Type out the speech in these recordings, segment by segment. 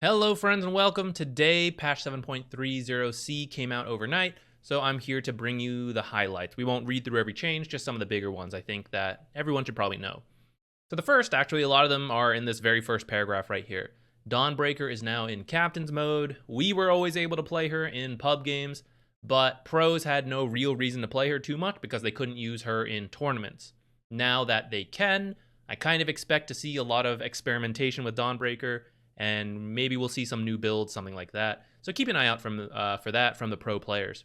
Hello friends and welcome. Today patch 7.30c came out overnight, so I'm here to bring you the highlights. We won't read through every change, just some of the bigger ones I think that everyone should probably know. So the first, actually a lot of them are in this very first paragraph right here. Dawnbreaker is now in captain's mode. We were always able to play her in pub games, but pros had no real reason to play her too much because they couldn't use her in tournaments. Now that they can, I kind of expect to see a lot of experimentation with Dawnbreaker, and maybe we'll see some new builds, something like that. So keep an eye out for that from the pro players.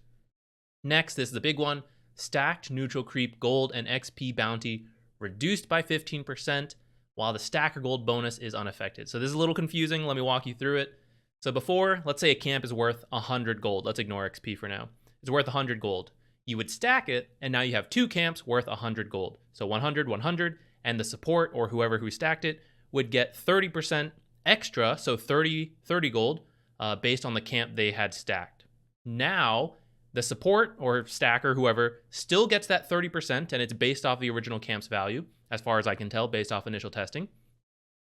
Next, this is the big one. Stacked neutral creep gold and XP bounty reduced by 15%, while the stacker gold bonus is unaffected. So this is a little confusing. Let me walk you through it. So before, let's say a camp is worth 100 gold. Let's ignore XP for now. It's worth 100 gold. You would stack it, and now you have two camps worth 100 gold. So 100, 100, and the support, or whoever who stacked it, would get 30% extra, so 30 gold, based on the camp they had stacked. Now, the support or stacker, whoever, still gets that 30%, and it's based off the original camp's value, as far as I can tell, based off initial testing.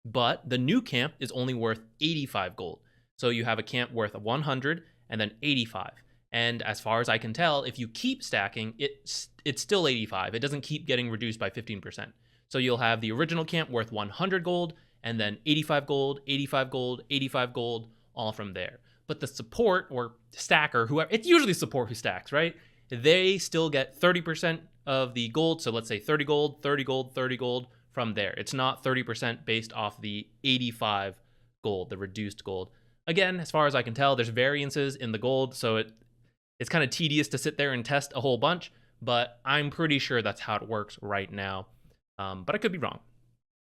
But the new camp is only worth 85 gold. So you have a camp worth 100 and then 85. And as far as I can tell, if you keep stacking, it's still 85. It doesn't keep getting reduced by 15%. So you'll have the original camp worth 100 gold, and then 85 gold, 85 gold, 85 gold, all from there. But the support or stacker, whoever, it's usually support who stacks, right? They still get 30% of the gold. So let's say 30 gold, 30 gold, 30 gold from there. It's not 30% based off the 85 gold, the reduced gold. Again, as far as I can tell, there's variances in the gold. So it's kind of tedious to sit there and test a whole bunch, but I'm pretty sure that's how it works right now. But I could be wrong.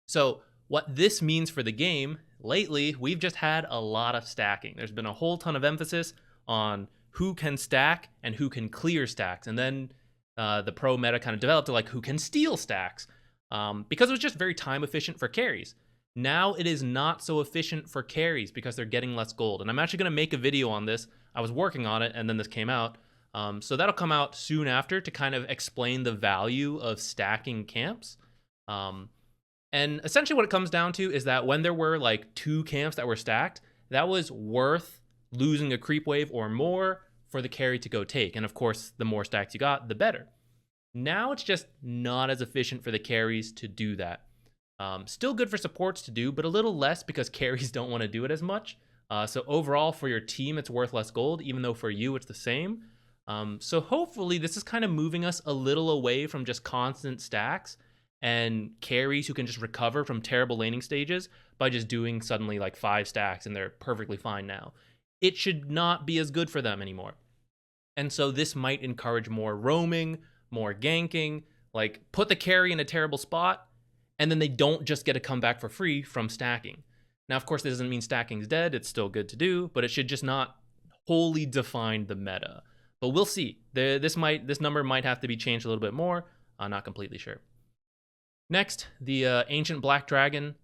So what this means for the game, lately, we've just had a lot of stacking. There's been a whole ton of emphasis on who can stack and who can clear stacks. And then the pro meta kind of developed to like who can steal stacks, because it was just very time efficient for carries. Now it is not so efficient for carries because they're getting less gold. And I'm actually going to make a video on this. I was working on it and then this came out. So that'll come out soon after to kind of explain the value of stacking camps. And essentially what it comes down to is that when there were like two camps that were stacked, that was worth losing a creep wave or more for the carry to go take. And of course, the more stacks you got, the better. Now it's just not as efficient for the carries to do that. Still good for supports to do, but a little less because carries don't want to do it as much. So overall for your team, it's worth less gold, even though for you, it's the same. So hopefully this is kind of moving us a little away from just constant stacks and carries who can just recover from terrible laning stages by just doing suddenly like 5 stacks and they're perfectly fine now. It should not be as good for them anymore. And so this might encourage more roaming, more ganking, like put the carry in a terrible spot, and then they don't just get a comeback for free from stacking. Now, of course, this doesn't mean stacking's dead. It's still good to do, but it should just not wholly define the meta. But we'll see. This number might have to be changed a little bit more. I'm not completely sure. Next, the Ancient Black Dragon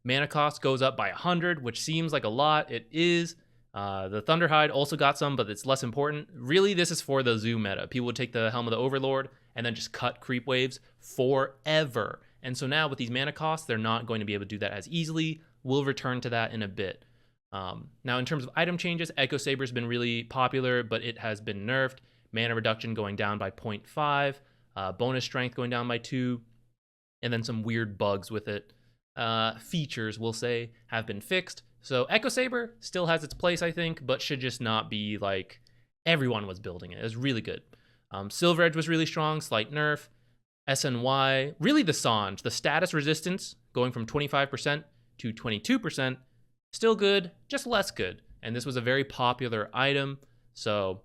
mana cost goes up by 100, which seems like a lot. It is. The Thunderhide also got some, but it's less important. Really, this is for the zoo meta. People would take the Helm of the Overlord and then just cut creep waves forever. And so now with these mana costs, they're not going to be able to do that as easily. We'll return to that in a bit. Now, in terms of item changes, Echo Saber's been really popular, but it has been nerfed. Mana reduction going down by 0.5, bonus strength going down by 2, and then some weird bugs with it. Features, we'll say, have been fixed. So Echo Saber still has its place, I think, but should just not be like everyone was building it. It was really good. Silver Edge was really strong, slight nerf. SNY, really the Sange, the status resistance going from 25% to 22%, still good, just less good. And this was a very popular item, so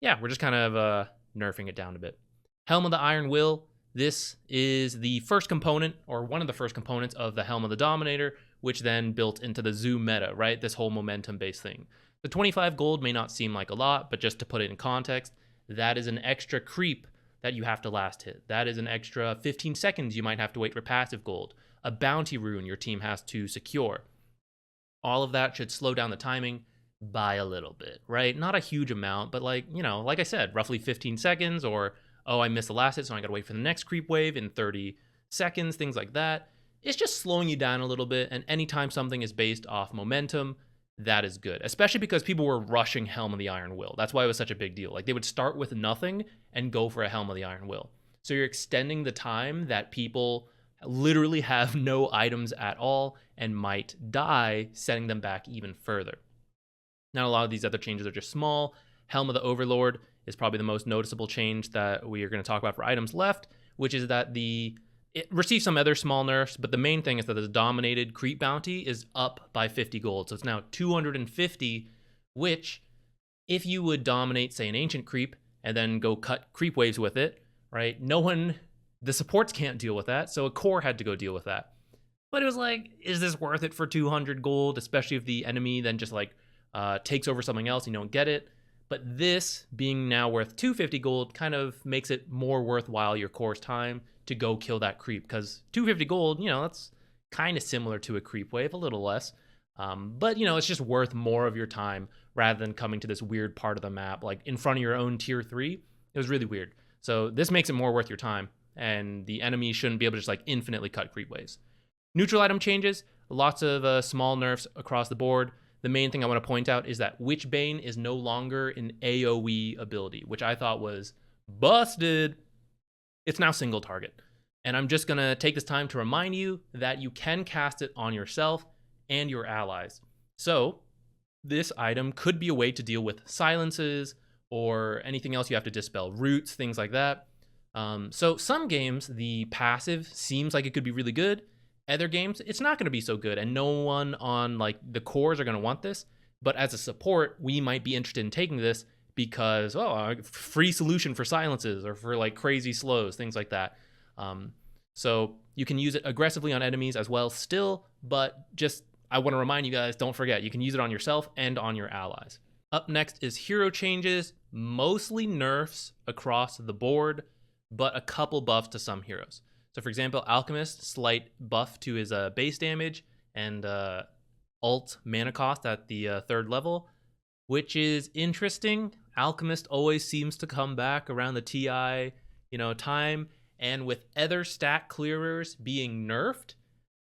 yeah, we're just kind of nerfing it down a bit. Helm of the Iron Will, this is the first component, or one of the first components of the Helm of the Dominator, which then built into the zoo meta, right? This whole momentum-based thing. The 25 gold may not seem like a lot, but just to put it in context, that is an extra creep that you have to last hit. That is an extra 15 seconds you might have to wait for passive gold. A bounty rune your team has to secure. All of that should slow down the timing by a little bit, right? Not a huge amount, but like, you know, like I said, roughly 15 seconds, or, oh, I missed the last hit, so I gotta wait for the next creep wave in 30 seconds, things like that. it's just slowing you down a little bit. And anytime something is based off momentum, that is good, especially because people were rushing Helm of the Iron Will. That's why it was such a big deal. Like they would start with nothing and go for a Helm of the Iron Will. So you're extending the time that people literally have no items at all and might die, setting them back even further. Now, a lot of these other changes are just small. Helm of the Overlord is probably the most noticeable change that we are going to talk about for items left, which is that it receives some other small nerfs, but the main thing is that the dominated creep bounty is up by 50 gold. So it's now 250, which if you would dominate, say, an ancient creep and then go cut creep waves with it, right? The supports can't deal with that, so a core had to go deal with that. But it was like, is this worth it for 200 gold, especially if the enemy then just like takes over something else and you don't get it? But this being now worth 250 gold kind of makes it more worthwhile your core's time to go kill that creep, because 250 gold, that's kind of similar to a creep wave, a little less. But, it's just worth more of your time rather than coming to this weird part of the map, like in front of your own tier 3. It was really weird. So this makes it more worth your time, and the enemy shouldn't be able to just like infinitely cut creep waves. Neutral item changes, lots of small nerfs across the board. The main thing I want to point out is that Witchbane is no longer an AoE ability, which I thought was busted. It's now single target. And I'm just going to take this time to remind you that you can cast it on yourself and your allies. So this item could be a way to deal with silences or anything else you have to dispel, roots, things like that. So some games, the passive seems like it could be really good. Other games, it's not going to be so good, and no one on like the cores are going to want this. But as a support, we might be interested in taking this because, free solution for silences or for like crazy slows, things like that. So you can use it aggressively on enemies as well still, but just I want to remind you guys, don't forget, you can use it on yourself and on your allies. Up next is hero changes, mostly nerfs across the board, but a couple buffs to some heroes. So for example, Alchemist, slight buff to his base damage and alt mana cost at the 3rd level, which is interesting. Alchemist always seems to come back around the TI, time, and with other stat clearers being nerfed,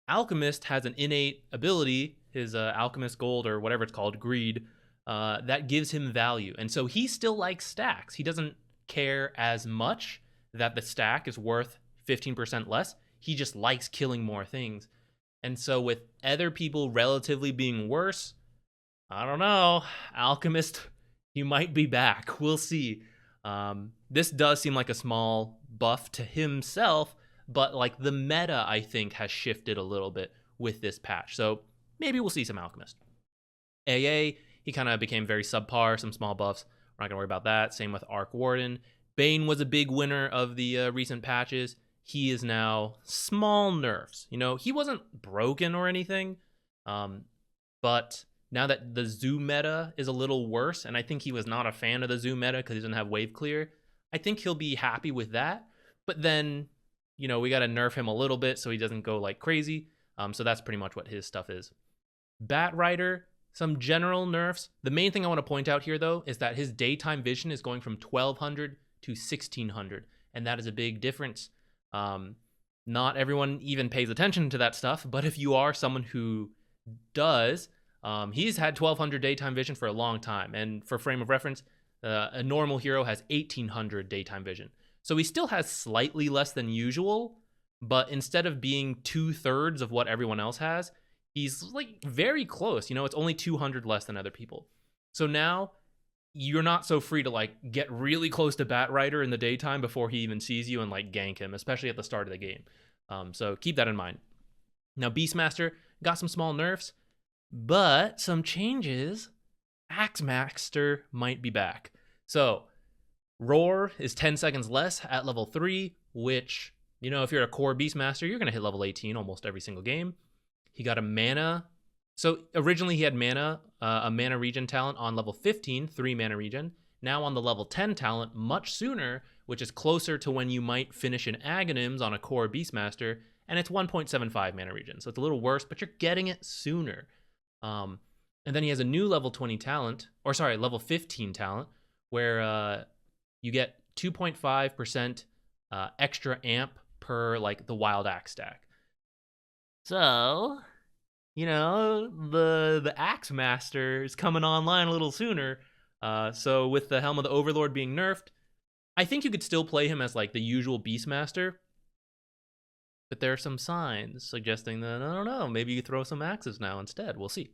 Alchemist has an innate ability, his Alchemist Gold or whatever it's called, Greed, that gives him value. And so he still likes stacks. He doesn't care as much that the stack is worth 15% less. He just likes killing more things. And so with other people relatively being worse, I don't know, Alchemist, he might be back. We'll see. This does seem like a small buff to himself, but like the meta, I think, has shifted a little bit with this patch. So maybe we'll see some Alchemist. AA, he kind of became very subpar, some small buffs. We're not going to worry about that. Same with Arc Warden. Bane was a big winner of the recent patches. He is now small nerfs. He wasn't broken or anything, but now that the zoo meta is a little worse, and I think he was not a fan of the zoo meta because he doesn't have wave clear, I think he'll be happy with that. But then, we got to nerf him a little bit so he doesn't go like crazy. So that's pretty much what his stuff is. Bat Rider, some general nerfs. The main thing I want to point out here, though, is that his daytime vision is going from 1200 to 1600, and that is a big difference. Not everyone even pays attention to that stuff, but if you are someone who does, he's had 1200 daytime vision for a long time. And for frame of reference, a normal hero has 1800 daytime vision. So he still has slightly less than usual, but instead of being 2/3 of what everyone else has, he's like very close. It's only 200 less than other people. So now you're not so free to like get really close to Bat Rider in the daytime before he even sees you and like gank him, especially at the start of the game. So keep that in mind. Now Beastmaster got some small nerfs, but some changes. Axemaster might be back. So Roar is 10 seconds less at level 3, which, if you're a core Beastmaster, you're going to hit level 18 almost every single game. He got a mana. So originally he had a mana regen talent on level 15, 3 mana regen. Now on the level 10 talent, much sooner, which is closer to when you might finish an Aghanims on a core Beastmaster, and it's 1.75 mana regen. So it's a little worse, but you're getting it sooner. And then he has a new level 20 talent, level 15 talent, where you get 2.5% extra amp per like the Wild Axe stack. So, the Axe Master is coming online a little sooner. So with the Helm of the Overlord being nerfed, I think you could still play him as like the usual Beastmaster. But there are some signs suggesting that, I don't know, maybe you throw some axes now instead. We'll see.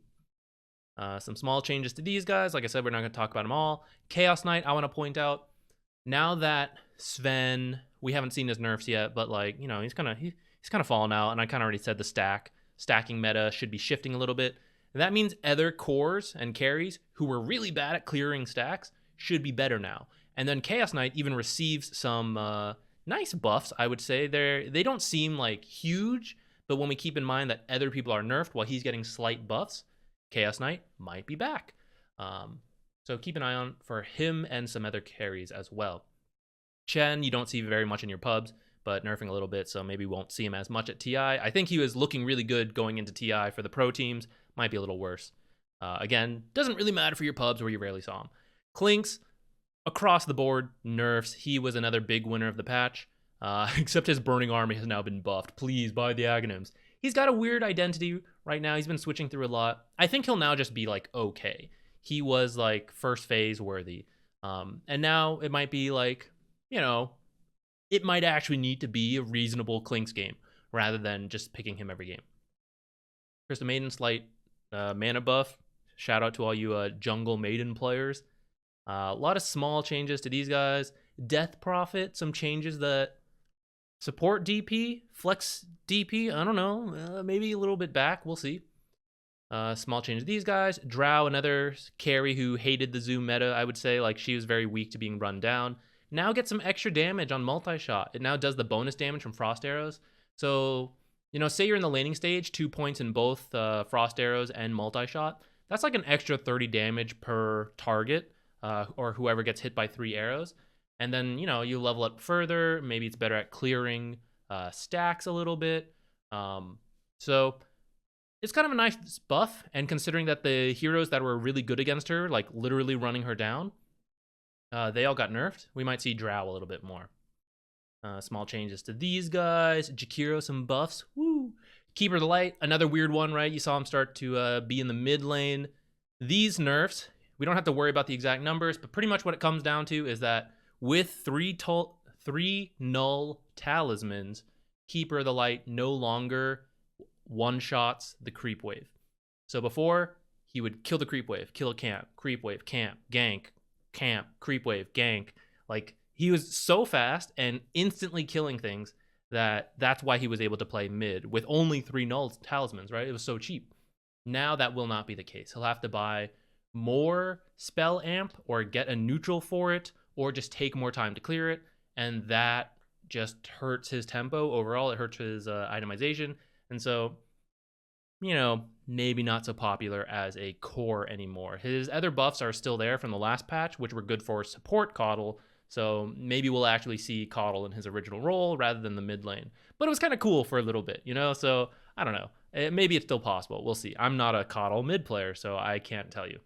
Some small changes to these guys. Like I said, we're not going to talk about them all. Chaos Knight, I want to point out, now that Sven, we haven't seen his nerfs yet, but like, he's kind of fallen out, and I kind of already said the stacking meta should be shifting a little bit. And that means other cores and carries who were really bad at clearing stacks should be better now. And then Chaos Knight even receives some nice buffs, I would say. They don't seem like huge, but when we keep in mind that other people are nerfed while he's getting slight buffs, Chaos Knight might be back. So keep an eye on for him and some other carries as well. Chen, you don't see very much in your pubs, but nerfing a little bit, so maybe won't see him as much at TI. I think he was looking really good going into TI for the pro teams. Might be a little worse. Again, doesn't really matter for your pubs where you rarely saw him. Clinks, across the board, nerfs. He was another big winner of the patch, except his Burning Army has now been buffed. Please buy the Aghanims. He's got a weird identity right now. He's been switching through a lot. I think he'll now just be like okay. He was like first phase worthy. And now it might be like, it might actually need to be a reasonable Clinks game rather than just picking him every game. Crystal Maiden, slight mana buff. Shout out to all you Jungle Maiden players. A lot of small changes to these guys. Death Prophet, some changes that support DP, flex DP. I don't know, maybe a little bit back. We'll see. Small changes to these guys. Drow, another carry who hated the zoom meta, I would say. Like, she was very weak to being run down. Now get some extra damage on multi-shot. It now does the bonus damage from frost arrows. So, say you're in the laning stage, 2 points in both frost arrows and multi-shot. That's like an extra 30 damage per target, or whoever gets hit by 3 arrows. And then, you level up further. Maybe it's better at clearing stacks a little bit. So it's kind of a nice buff. And considering that the heroes that were really good against her, like literally running her down, they all got nerfed. We might see Drow a little bit more. Small changes to these guys. Jakiro, some buffs. Woo! Keeper of the Light, another weird one, right? You saw him start to be in the mid lane. These nerfs, we don't have to worry about the exact numbers, but pretty much what it comes down to is that with three null talismans, Keeper of the Light no longer one-shots the creep wave. So before, he would kill the creep wave, kill a camp, creep wave, camp, gank, camp, creep wave, gank. Like, he was so fast and instantly killing things that's why he was able to play mid with only 3 null talismans, right? It was so cheap. Now that will not be the case. He'll have to buy more spell amp or get a neutral for it or just take more time to clear it, and that just hurts his tempo overall. It hurts his itemization, and so maybe not so popular as a core anymore. His other buffs are still there from the last patch, which were good for support Caudle, so maybe we'll actually see Caudle in his original role rather than the mid lane. But it was kind of cool for a little bit, so I don't know. Maybe it's still possible. We'll see. I'm not a Caudle mid player, so I can't tell you.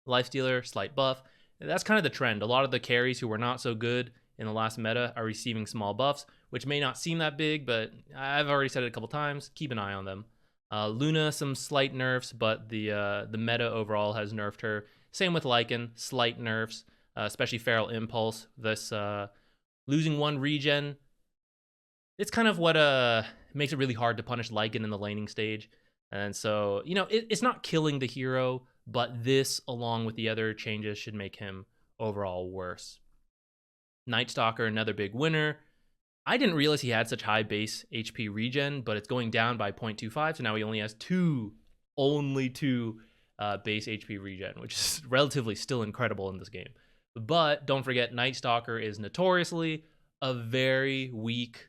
Lifestealer, slight buff. That's kind of the trend. A lot of the carries who were not so good in the last meta are receiving small buffs, which may not seem that big, but I've already said it a couple times. Keep an eye on them. Luna, some slight nerfs, but the meta overall has nerfed her. Same with Lycan, slight nerfs, especially Feral Impulse. This losing 1 regen, it's kind of what makes it really hard to punish Lycan in the laning stage. And so, it's not killing the hero, but this, along with the other changes, should make him overall worse. Night Stalker, another big winner. I didn't realize he had such high base HP regen, but it's going down by 0.25, so now he only has only two base HP regen, which is relatively still incredible in this game. But don't forget, Night Stalker is notoriously a very weak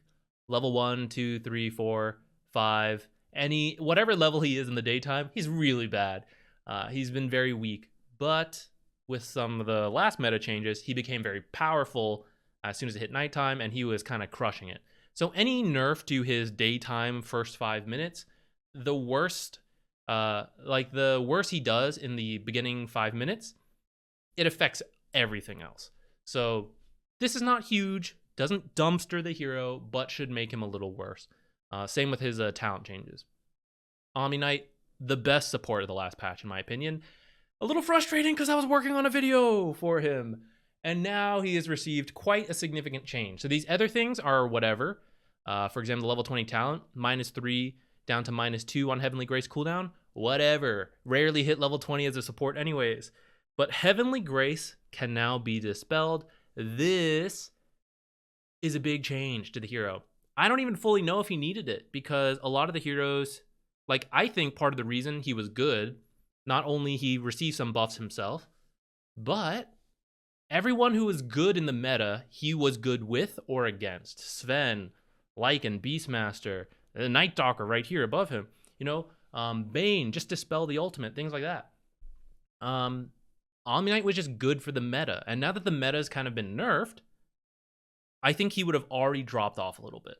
level 1, 2, 3, 4, 5, whatever level he is in the daytime, he's really bad. He's been very weak, but with some of the last meta changes, he became very powerful as soon as it hit nighttime, and he was kind of crushing it. So any nerf to his daytime first 5 minutes, the worse he does in the beginning 5 minutes, it affects everything else. So this is not huge, doesn't dumpster the hero, but should make him a little worse. Same with his talent changes. Omniknight, the best support of the last patch, in my opinion. A little frustrating because I was working on a video for him, and now he has received quite a significant change. So these other things are whatever. For example, the level 20 talent, -3 down to -2 on Heavenly Grace cooldown. Whatever. Rarely hit level 20 as a support anyways. But Heavenly Grace can now be dispelled. This is a big change to the hero. I don't even fully know if he needed it, because a lot of the heroes, like, I think part of the reason he was good, not only he received some buffs himself, but everyone who was good in the meta, he was good with or against. Sven, Lycan, Beastmaster, the Night Stalker right here above him, Bane, just dispel the ultimate, things like that. Omniknight was just good for the meta, and now that the meta has kind of been nerfed, I think he would have already dropped off a little bit.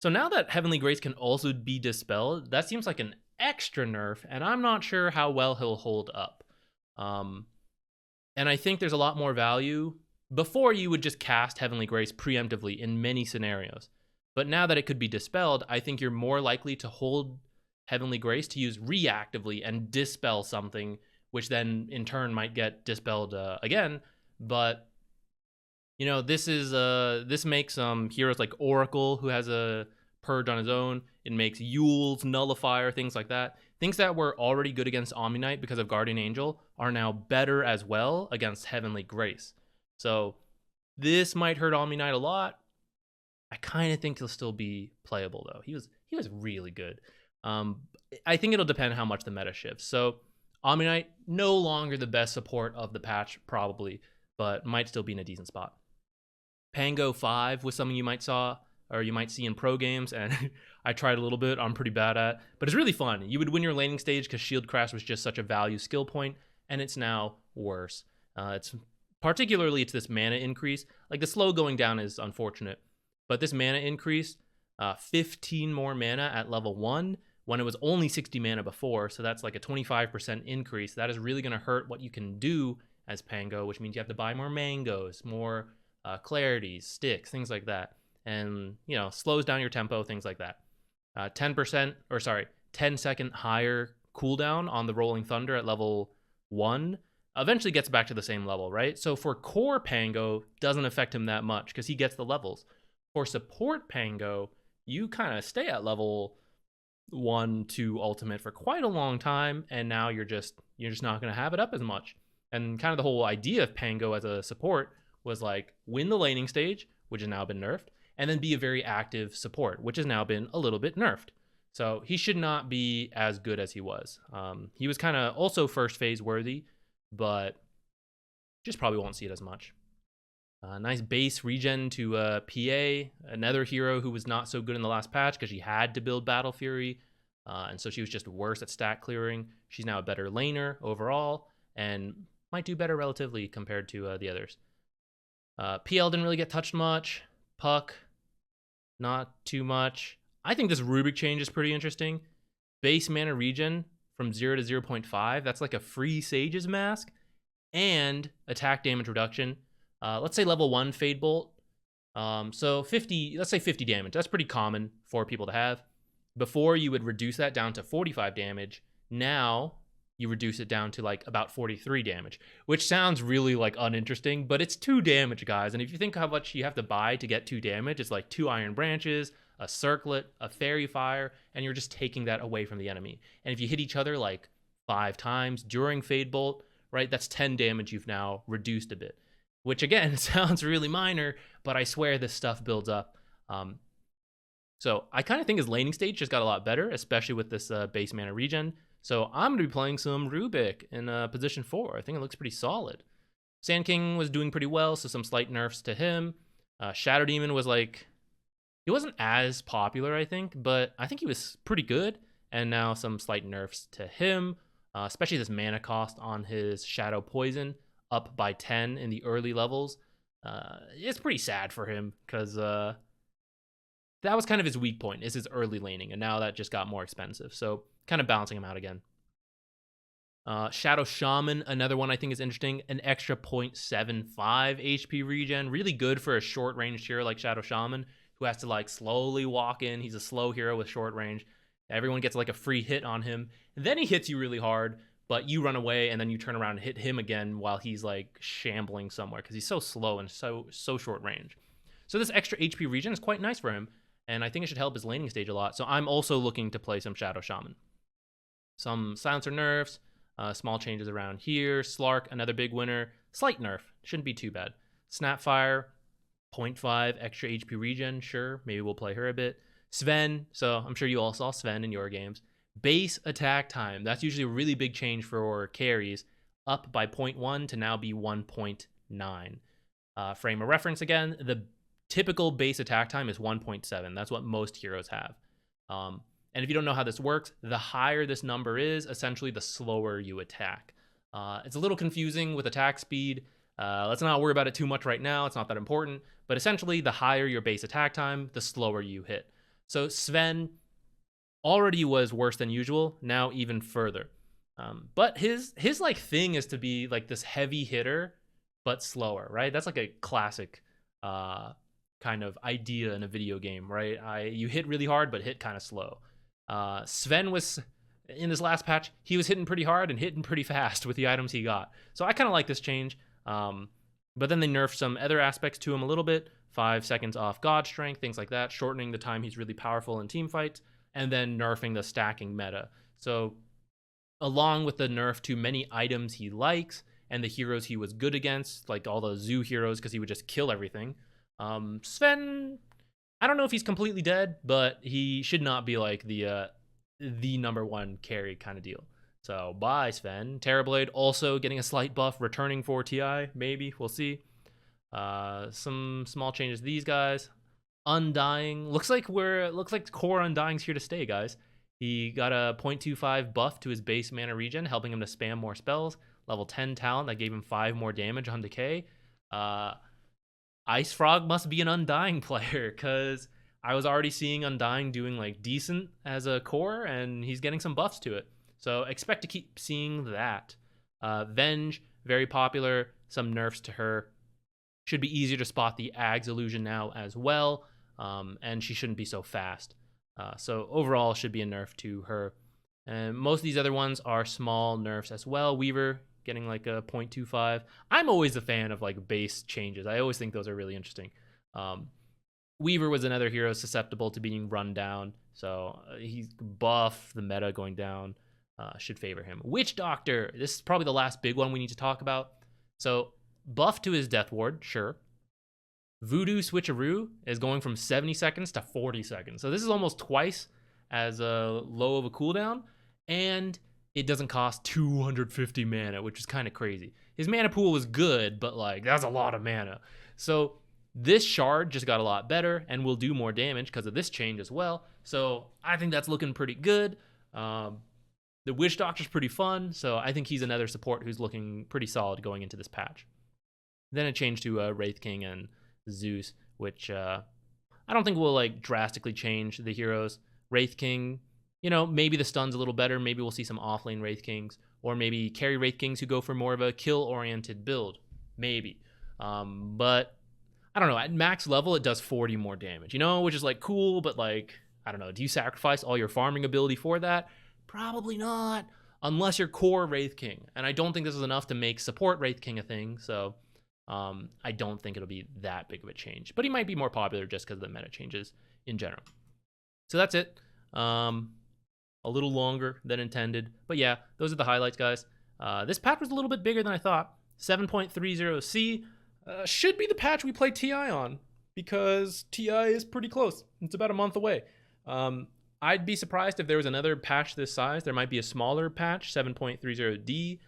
So now that Heavenly Grace can also be dispelled, that seems like an extra nerf, and I'm not sure how well he'll hold up. And I think there's a lot more value. Before, you would just cast Heavenly Grace preemptively in many scenarios. But now that it could be dispelled, I think you're more likely to hold Heavenly Grace to use reactively and dispel something, which then in turn might get dispelled again. But this makes heroes like Oracle, who has a purge on his own. It makes Yule's Nullifier, things like that. Things that were already good against Omniknight because of Guardian Angel are now better as well against Heavenly Grace. So this might hurt Omniknight a lot. I kind of think he'll still be playable though. He was really good. I think it'll depend how much the meta shifts. So Omniknight, no longer the best support of the patch probably, but might still be in a decent spot. Pango 5 was something you might see in pro games, and I tried a little bit. I'm pretty bad at, but it's really fun. You would win your laning stage because Shield Crash was just such a value skill point, and it's now worse. It's this mana increase. Like, the slow going down is unfortunate, but this mana increase, 15 more mana at level 1 when it was only 60 mana before, so that's like a 25% increase. That is really going to hurt what you can do as Pango, which means you have to buy more mangoes, more clarities, sticks, things like that. And, slows down your tempo, things like that. 10-second higher cooldown on the Rolling Thunder at level 1 eventually gets back to the same level, right? So for core Pango, doesn't affect him that much because he gets the levels. For support Pango, you kind of stay at level 1 to ultimate for quite a long time, and now you're just not going to have it up as much. And kind of the whole idea of Pango as a support was like, win the laning stage, which has now been nerfed, and then be a very active support, which has now been a little bit nerfed. So he should not be as good as he was. He was kind of also first phase worthy, but just probably won't see it as much. Nice base regen to PA, another hero who was not so good in the last patch because she had to build Battle Fury, and so she was just worse at stat clearing. She's now a better laner overall, and might do better relatively compared to the others. PL didn't really get touched much. Puck, not too much. I think this Rubik change is pretty interesting. Base mana regen from 0 to 0.5. That's like a free Sage's Mask. And attack damage reduction. Let's say level 1 Fade Bolt. So 50, let's say 50 damage. That's pretty common for people to have. Before, you would reduce that down to 45 damage. Now you reduce it down to like about 43 damage, which sounds really like uninteresting, but it's 2 damage, guys. And if you think how much you have to buy to get 2 damage, it's like 2 Iron Branches, a Circlet, a Fairy Fire, and you're just taking that away from the enemy. And if you hit each other like 5 times during Fade Bolt, right, that's 10 damage you've now reduced a bit, which again sounds really minor, but I swear this stuff builds up. So I kind of think his laning stage just got a lot better, especially with this base mana regen. So I'm going to be playing some Rubik in position 4. I think it looks pretty solid. Sand King was doing pretty well, so some slight nerfs to him. Shadow Demon was like, he wasn't as popular, I think, but I think he was pretty good. And now some slight nerfs to him, especially this mana cost on his Shadow Poison, up by 10 in the early levels. It's pretty sad for him because that was kind of his weak point, is his early laning, and now that just got more expensive. So kind of balancing him out again. Shadow Shaman, another one I think is interesting. An extra 0.75 HP regen. Really good for a short-range hero like Shadow Shaman, who has to like slowly walk in. He's a slow hero with short range. Everyone gets like a free hit on him. And then he hits you really hard, but you run away and then you turn around and hit him again while he's like shambling somewhere because he's so slow and so short range. So this extra HP regen is quite nice for him, and I think it should help his laning stage a lot. So I'm also looking to play some Shadow Shaman. Some silencer nerfs, small changes around here. Slark, another big winner. Slight nerf, shouldn't be too bad. Snapfire, 0.5 extra HP regen, sure, maybe we'll play her a bit. Sven, so I'm sure you all saw Sven in your games. Base attack time, that's usually a really big change for carries, up by 0.1 to now be 1.9. Frame of reference again, the typical base attack time is 1.7. That's what most heroes have. And if you don't know how this works, the higher this number is, essentially the slower you attack. It's a little confusing with attack speed. Let's not worry about it too much right now. It's not that important. But essentially, the higher your base attack time, the slower you hit. So Sven already was worse than usual, now even further. But his like thing is to be like this heavy hitter, but slower, right? That's like a classic kind of idea in a video game, right? You hit really hard, but hit kind of slow. Sven was, in this last patch, he was hitting pretty hard and hitting pretty fast with the items he got. So I kind of like this change. But then they nerfed some other aspects to him a little bit. 5 seconds off God Strength, things like that, shortening the time he's really powerful in team fights, and then nerfing the stacking meta. So along with the nerf to many items he likes and the heroes he was good against, like all the zoo heroes because he would just kill everything, Sven, I don't know if he's completely dead, but he should not be like the number one carry kind of deal. So bye, Sven. Terrorblade also getting a slight buff, returning for TI, maybe, we'll see. Some small changes to these guys. Undying, looks like core Undying's here to stay, guys. He got a 0.25 buff to his base mana regen, helping him to spam more spells. Level 10 talent that gave him 5 more damage on decay. Ice Frog must be an Undying player, because I was already seeing Undying doing like decent as a core, and he's getting some buffs to it. So expect to keep seeing that. Venge, very popular, some nerfs to her. Should be easier to spot the Ags illusion now as well, and she shouldn't be so fast. So overall, should be a nerf to her. And most of these other ones are small nerfs as well. Weaver getting like a 0.25. I'm always a fan of like base changes. I always think those are really interesting. Weaver was another hero susceptible to being run down, so he's buff, the meta going down should favor him. Witch Doctor, this is probably the last big one we need to talk about. So buff to his Death Ward, sure. Voodoo Switcheroo is going from 70 seconds to 40 seconds. So this is almost twice as low of a cooldown, and it doesn't cost 250 mana, which is kind of crazy. His mana pool was good, but like that's a lot of mana. So this shard just got a lot better and will do more damage because of this change as well. So I think that's looking pretty good. The Witch Doctor's pretty fun, so I think he's another support who's looking pretty solid going into this patch. Then it changed to Wraith King and Zeus, which I don't think will like drastically change the heroes. Wraith King, you know, maybe the stun's a little better. Maybe we'll see some offlane Wraith Kings, or maybe carry Wraith Kings who go for more of a kill-oriented build. Maybe. But I don't know. At max level, it does 40 more damage, you know, which is like cool, but like, I don't know. Do you sacrifice all your farming ability for that? Probably not, unless you're core Wraith King. And I don't think this is enough to make support Wraith King a thing, so I don't think it'll be that big of a change. But he might be more popular just because of the meta changes in general. So that's it. A little longer than intended. But yeah, those are the highlights, guys. This patch was a little bit bigger than I thought. 7.30C should be the patch we play TI on, because TI is pretty close. It's about a month away. I'd be surprised if there was another patch this size. There might be a smaller patch, 7.30D.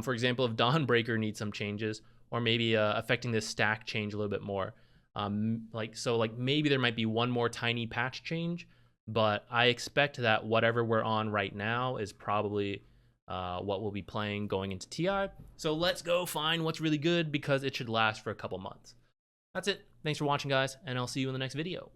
For example, if Dawnbreaker needs some changes, or maybe affecting this stack change a little bit more. Like maybe there might be one more tiny patch change, but I expect that whatever we're on right now is probably what we'll be playing going into TI. So let's go find what's really good, because it should last for a couple months. That's it. Thanks for watching, guys, and I'll see you in the next video.